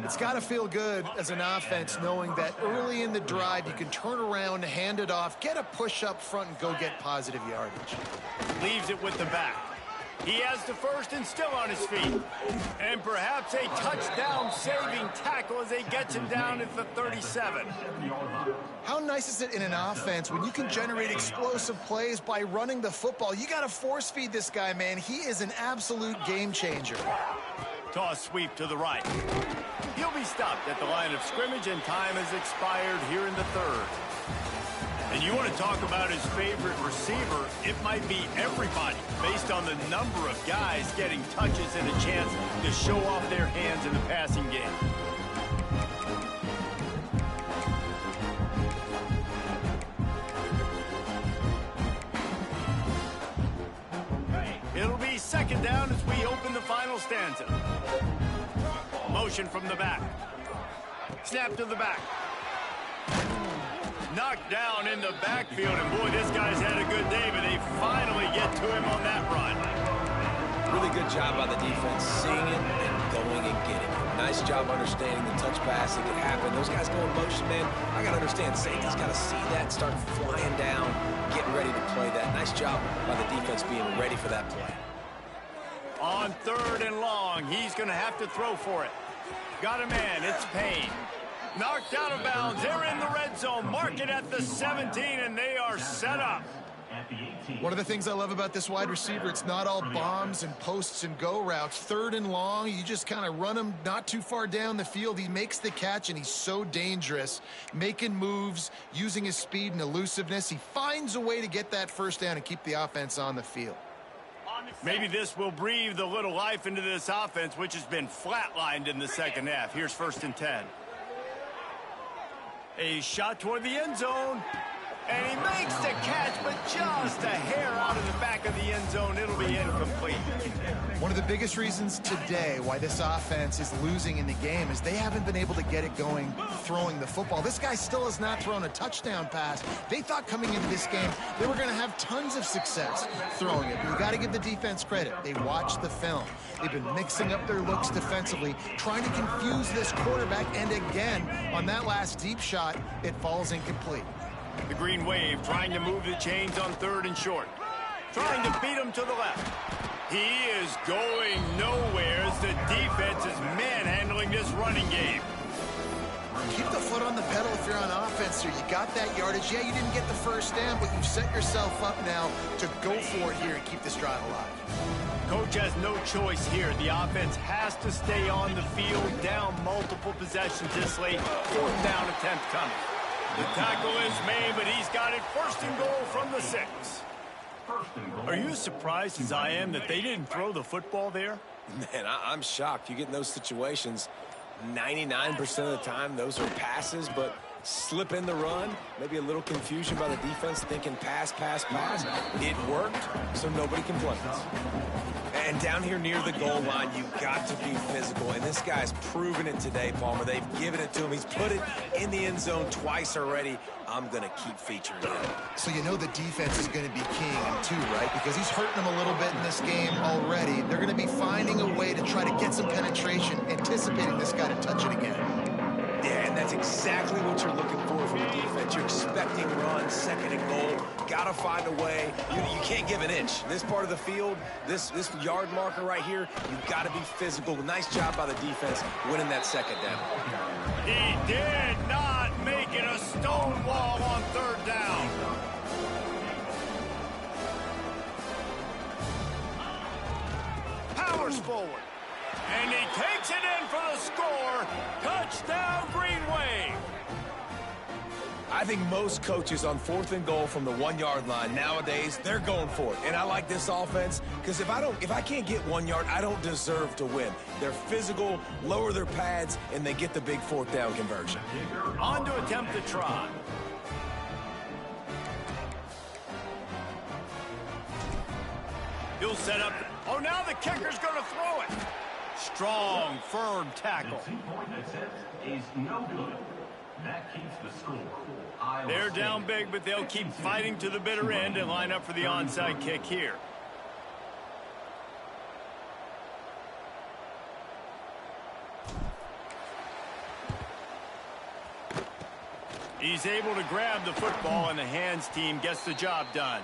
It's got to feel good as an offense knowing that early in the drive you can turn around, hand it off, get a push up front, and go get positive yardage. Leaves it with the back. He has the first and still on his feet. And perhaps a touchdown-saving tackle as they get him down at the 37. How nice is it in an offense when you can generate explosive plays by running the football? You got to force feed this guy, man. He is an absolute game changer. Toss sweep to the right. He'll be stopped at the line of scrimmage, and time has expired here in the 3rd. And you want to talk about his favorite receiver, it might be everybody based on the number of guys getting touches and a chance to show off their hands in the passing game. It'll be 2nd down as we open the final stanza. Motion from the back. Snap to the back. Knocked down in the backfield, and boy, this guy's had a good day, but they finally get to him on that run. Really good job by the defense, seeing it and going and getting it. Nice job understanding the touch pass that could happen. Those guys go in motion, man. I got to understand, safety's got to see that, start flying down, getting ready to play that. Nice job by the defense being ready for that play. On 3rd and long, he's going to have to throw for it. Got a man, it's Payne. Knocked out of bounds. They're in the red zone. Mark it at the 17, and they are set up. at the 18. One of the things I love about this wide receiver, it's not all bombs and posts and go routes. Third and long, you just kind of run him not too far down the field. He makes the catch, and he's so dangerous, making moves, using his speed and elusiveness. He finds a way to get that first down and keep the offense on the field. Maybe this will breathe a little life into this offense, which has been flatlined in the second half. Here's 1st and 10. A shot toward the end zone. And he makes the catch, but just a hair out of the back of the end zone. It'll be incomplete. One of the biggest reasons today why this offense is losing in the game is they haven't been able to get it going throwing the football. This guy still has not thrown a touchdown pass. They thought coming into this game they were going to have tons of success throwing it. But you got to give the defense credit. They watched the film. They've been mixing up their looks defensively, trying to confuse this quarterback. And again, on that last deep shot, it falls incomplete. The Green Wave trying to move the chains on 3rd and short. Trying to beat him to the left. He is going nowhere as the defense is manhandling this running game. Keep the foot on the pedal if you're on offense here. You got that yardage. Yeah, you didn't get the first down, but you've set yourself up now to go for it here and keep this drive alive. Coach has no choice here. The offense has to stay on the field, down multiple possessions this late. 4th down attempt coming. The tackle is made, but he's got it 1st and goal from the 6. Are you as surprised as I am that they didn't throw the football there? Man, I'm shocked. You get in those situations, 99% of the time, those are passes, but slip in the run, maybe a little confusion by the defense thinking pass, pass, pass. It worked, so nobody complains. And down here near the goal line, you've got to be physical. And this guy's proven it today, Palmer. They've given it to him. He's put it in the end zone twice already. I'm going to keep featuring him. So you know the defense is going to be keying him too, right? Because he's hurting them a little bit in this game already. They're going to be finding a way to try to get some penetration, anticipating this guy to touch it again. Yeah, and that's exactly what you're looking for from the defense. You're expecting runs, 2nd and goal. Got to find a way. You can't give an inch. This part of the field, this yard marker right here, you've got to be physical. Nice job by the defense winning that 2nd down. He did not make it a stone wall on 3rd down. Powers forward. And he takes it in for the score. Touchdown, Green Wave. I think most coaches on 4th and goal from the 1-yard line nowadays, they're going for it. And I like this offense because if I can't get 1 yard, I don't deserve to win. They're physical, lower their pads, and they get the big 4th down conversion. On to attempt the try. He'll set up. Oh, now the kicker's going to throw it. Strong, firm tackle. The 2-point attempt is no good. That keeps the score. They're down big, but they'll keep fighting to the bitter end and line up for the onside kick here. He's able to grab the football, and the hands team gets the job done.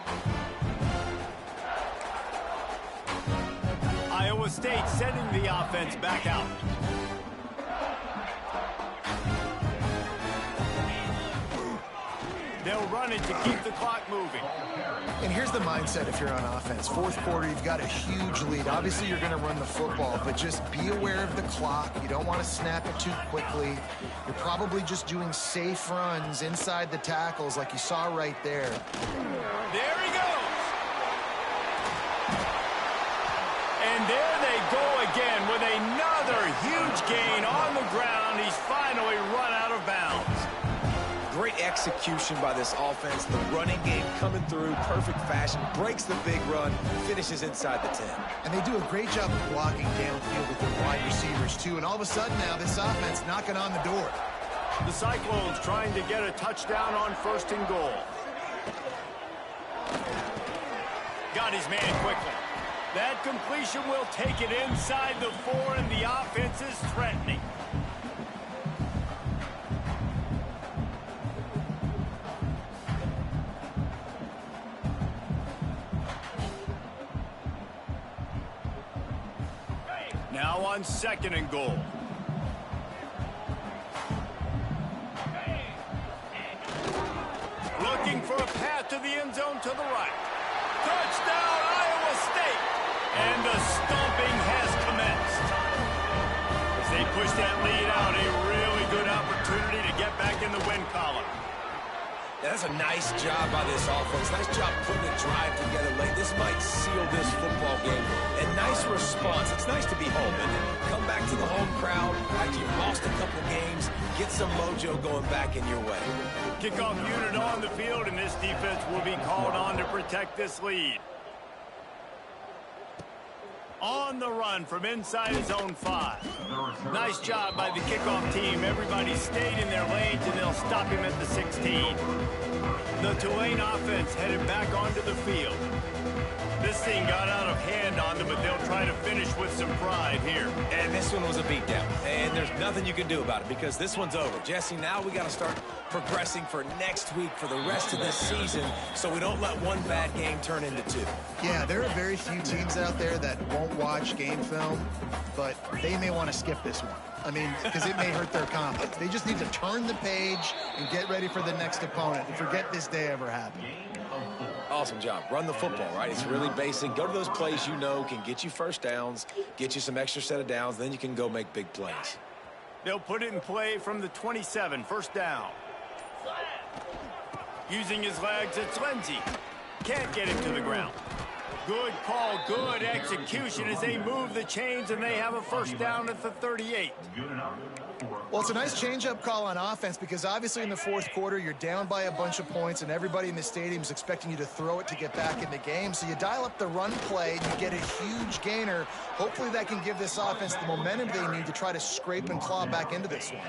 Iowa State sending the offense back out. They'll run it to keep the clock moving. And here's the mindset if you're on offense. 4th quarter, you've got a huge lead. Obviously, you're going to run the football, but just be aware of the clock. You don't want to snap it too quickly. You're probably just doing safe runs inside the tackles like you saw right there. There he goes. And there they go again with another huge gain on the ground. He's finally run out of bounds. Great execution by this offense. The running game coming through, perfect fashion, breaks the big run, finishes inside the 10. And they do a great job of blocking downfield with their wide receivers, too. And all of a sudden now, this offense knocking on the door. The Cyclones trying to get a touchdown on 1st and goal. Got his man quickly. That completion will take it inside the 4, and the offense is threatening. Now on 2nd and goal. Looking for a path to the end zone to the right. Touchdown, Iowa State! And the stomping has commenced. As they push that lead out, a really good opportunity to get back in the win column. That's a nice job by this offense. Nice job putting a drive together late. This might seal this football game. And nice response. It's nice to be home and come back to the home crowd after you've lost a couple games. Get some mojo going back in your way. Kickoff unit on the field, and this defense will be called on to protect this lead. On the run from inside his own 5. Nice job by the kickoff team. Everybody stayed in their lanes, and they'll stop him at the 16. The Tulane offense headed back onto the field. This thing got out of hand on them, but they'll try to finish with some pride here. And this one was a beatdown. And there's nothing you can do about it because this one's over. Jesse, now we got to start progressing for next week for the rest of this season so we don't let one bad game turn into 2. Yeah, there are very few teams out there that won't watch game film, but they may want to skip this one. I mean, because it may hurt their confidence. They just need to turn the page and get ready for the next opponent and forget this day ever happened. Awesome job. Run the football, right? It's really basic. Go to those plays you know can get you first downs, get you some extra set of downs, then you can go make big plays. They'll put it in play from the 27, first down. Using his legs, it's Lindsey. Can't get him to the ground. Good call, good execution as they move the chains, and they have a first down at the 38. Well, it's a nice change-up call on offense because obviously in the fourth quarter, you're down by a bunch of points, and everybody in the stadium is expecting you to throw it to get back in the game. So you dial up the run play, and you get a huge gainer. Hopefully that can give this offense the momentum they need to try to scrape and claw back into this one.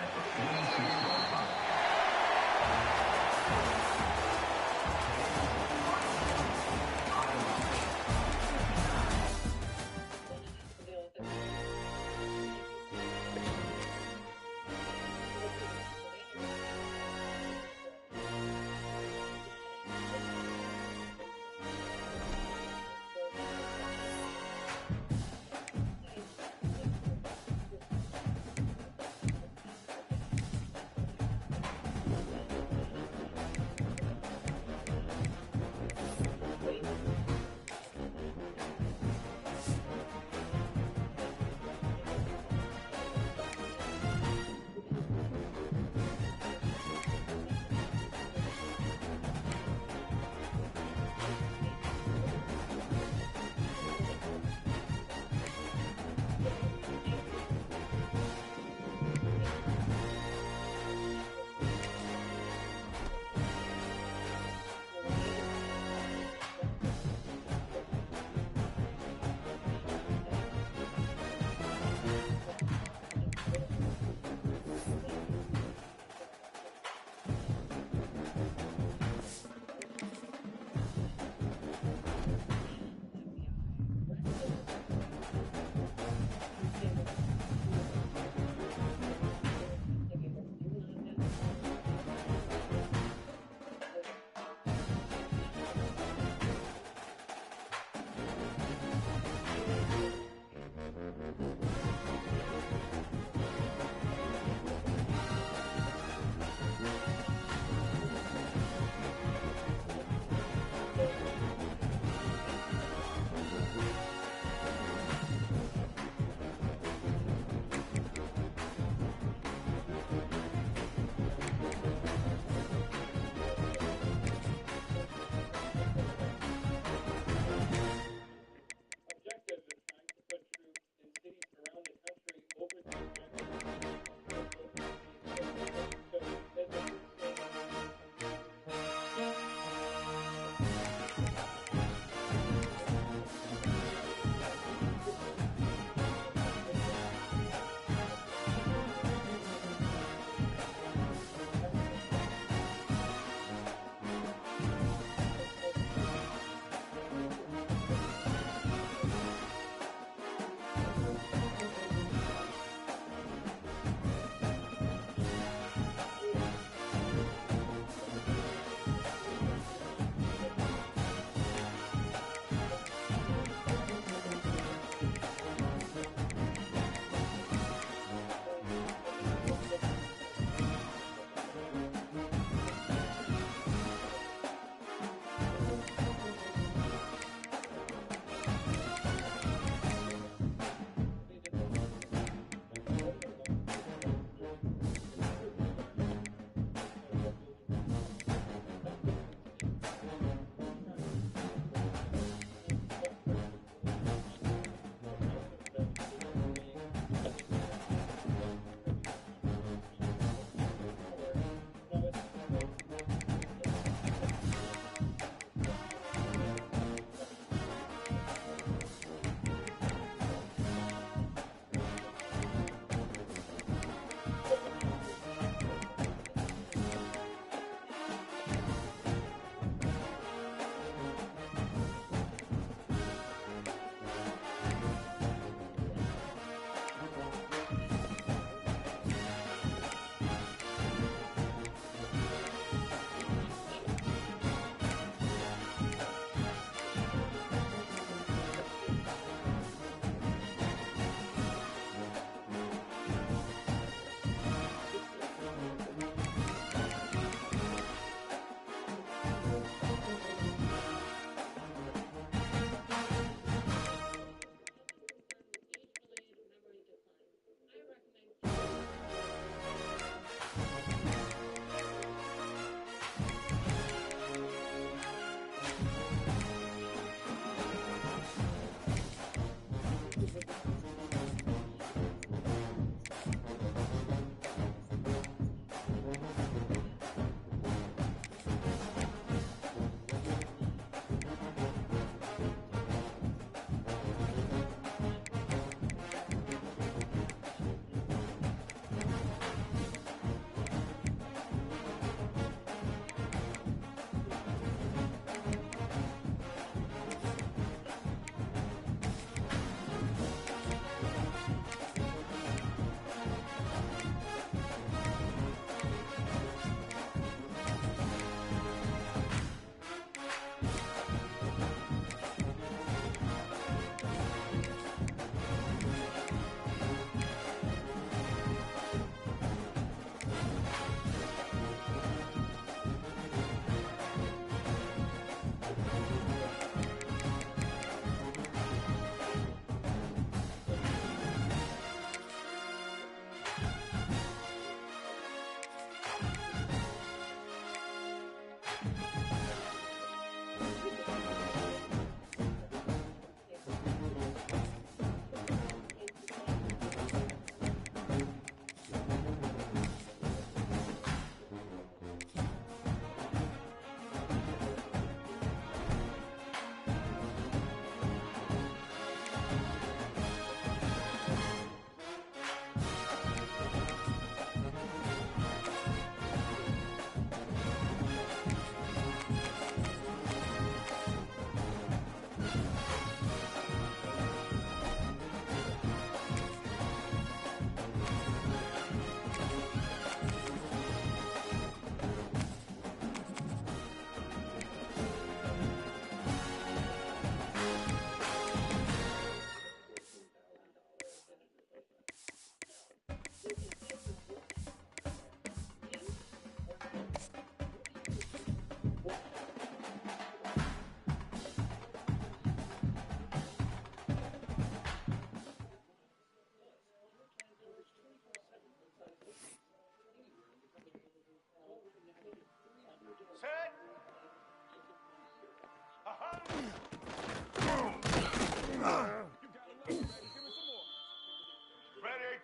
Ready,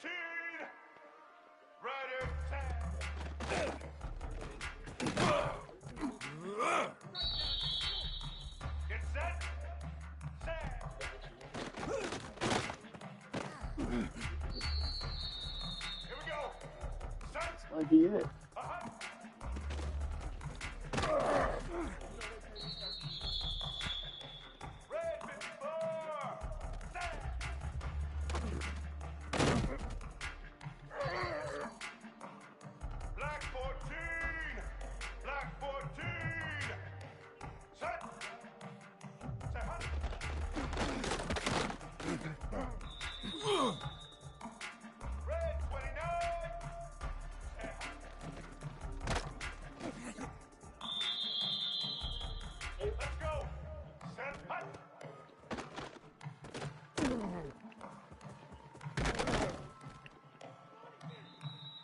18. Ready, 10. Get set. Set. Here we go. Set. Might be it. Red 54. Set. Black 14. Black 14. Set. Set. Hot. Red 29. Set. Hot. Let's go. Set. Hot.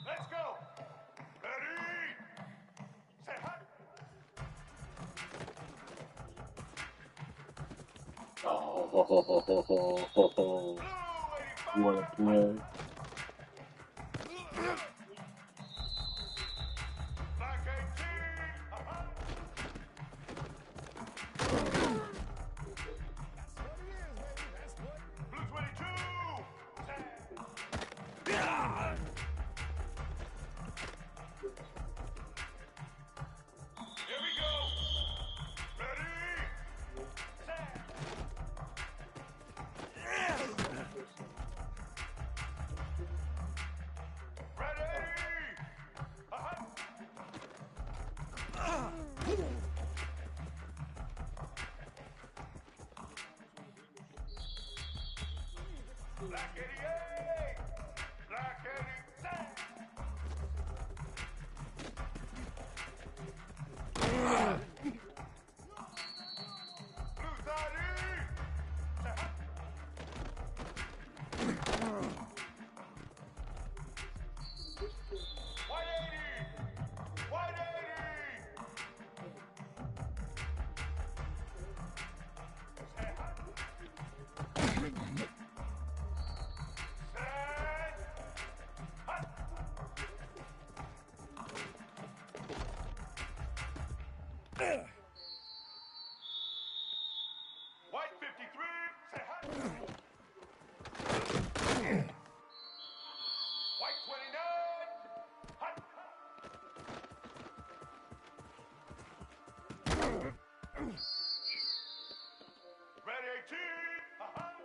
Let's go. Ready. Set. Hot. Oh, Blue 85. what a play. Black 18. Blue 22. Set. Here we go. Ready. Set. Ready. Black 88. Black 87. Blue 30. White 80. White 80. White 53. Say hot. White 29. Hot. Red 18. All right.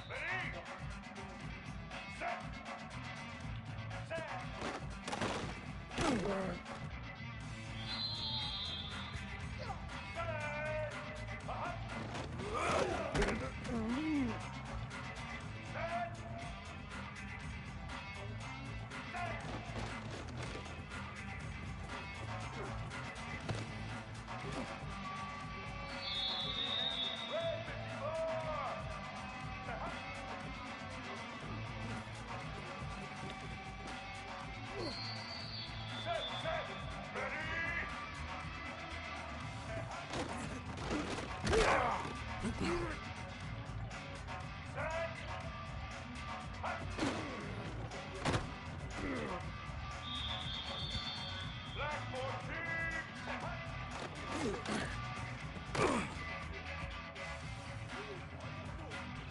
Ready? Set. Set. Black 14.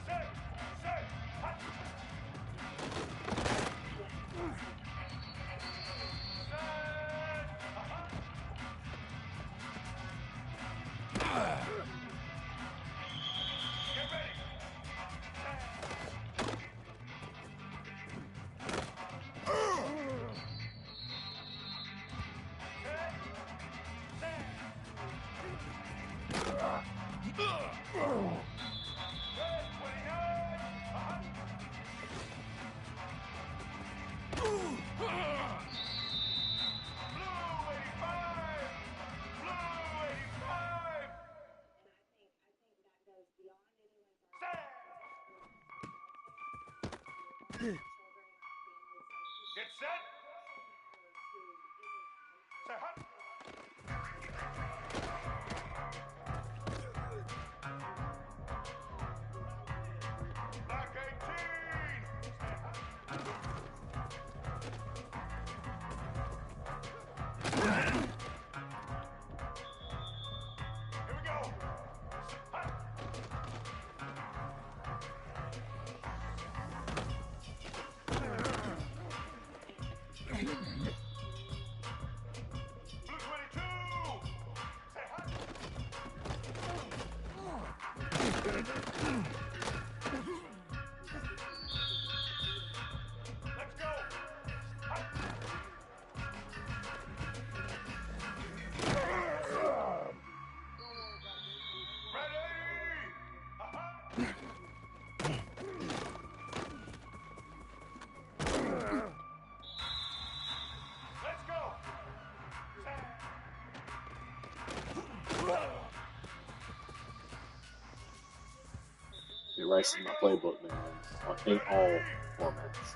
Set. Set. Hot. Get ready. Set. Set. Let's go. Hot. Ready. Let's go. Be racing my playbook, man, in all formats.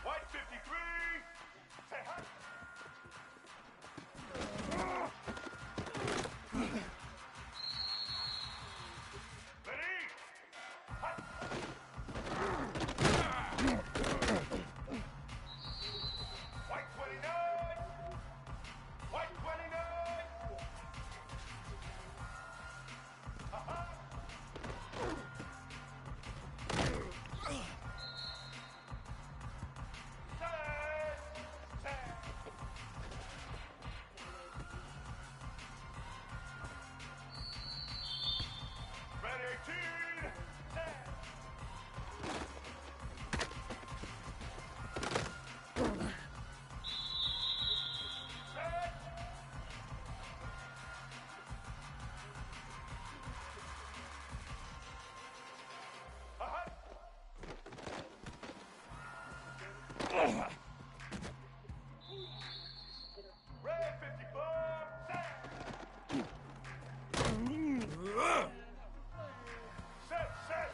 White 53. Say hot. Ready? Hot. White 29. White 29. Ready 18. Red 54. Set. Set.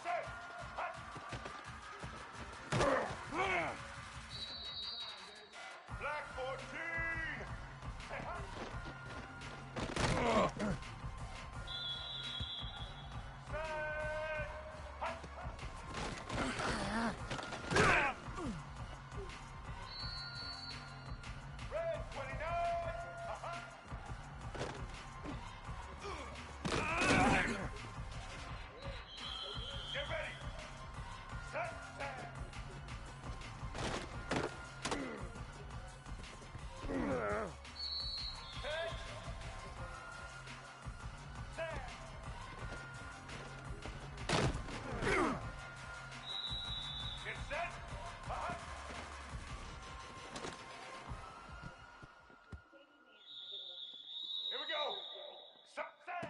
Set. Set. Hot. Black 14. Set. Hot. Red 29. Get ready. Set. Set. Set. Set. Get set. Here we go. Set. Set.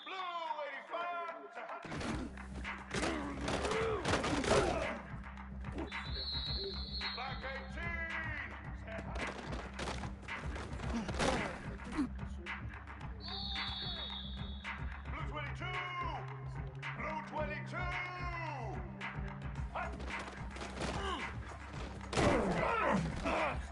Blue 85. Black 18. Blue 22. Blue 22. Hot.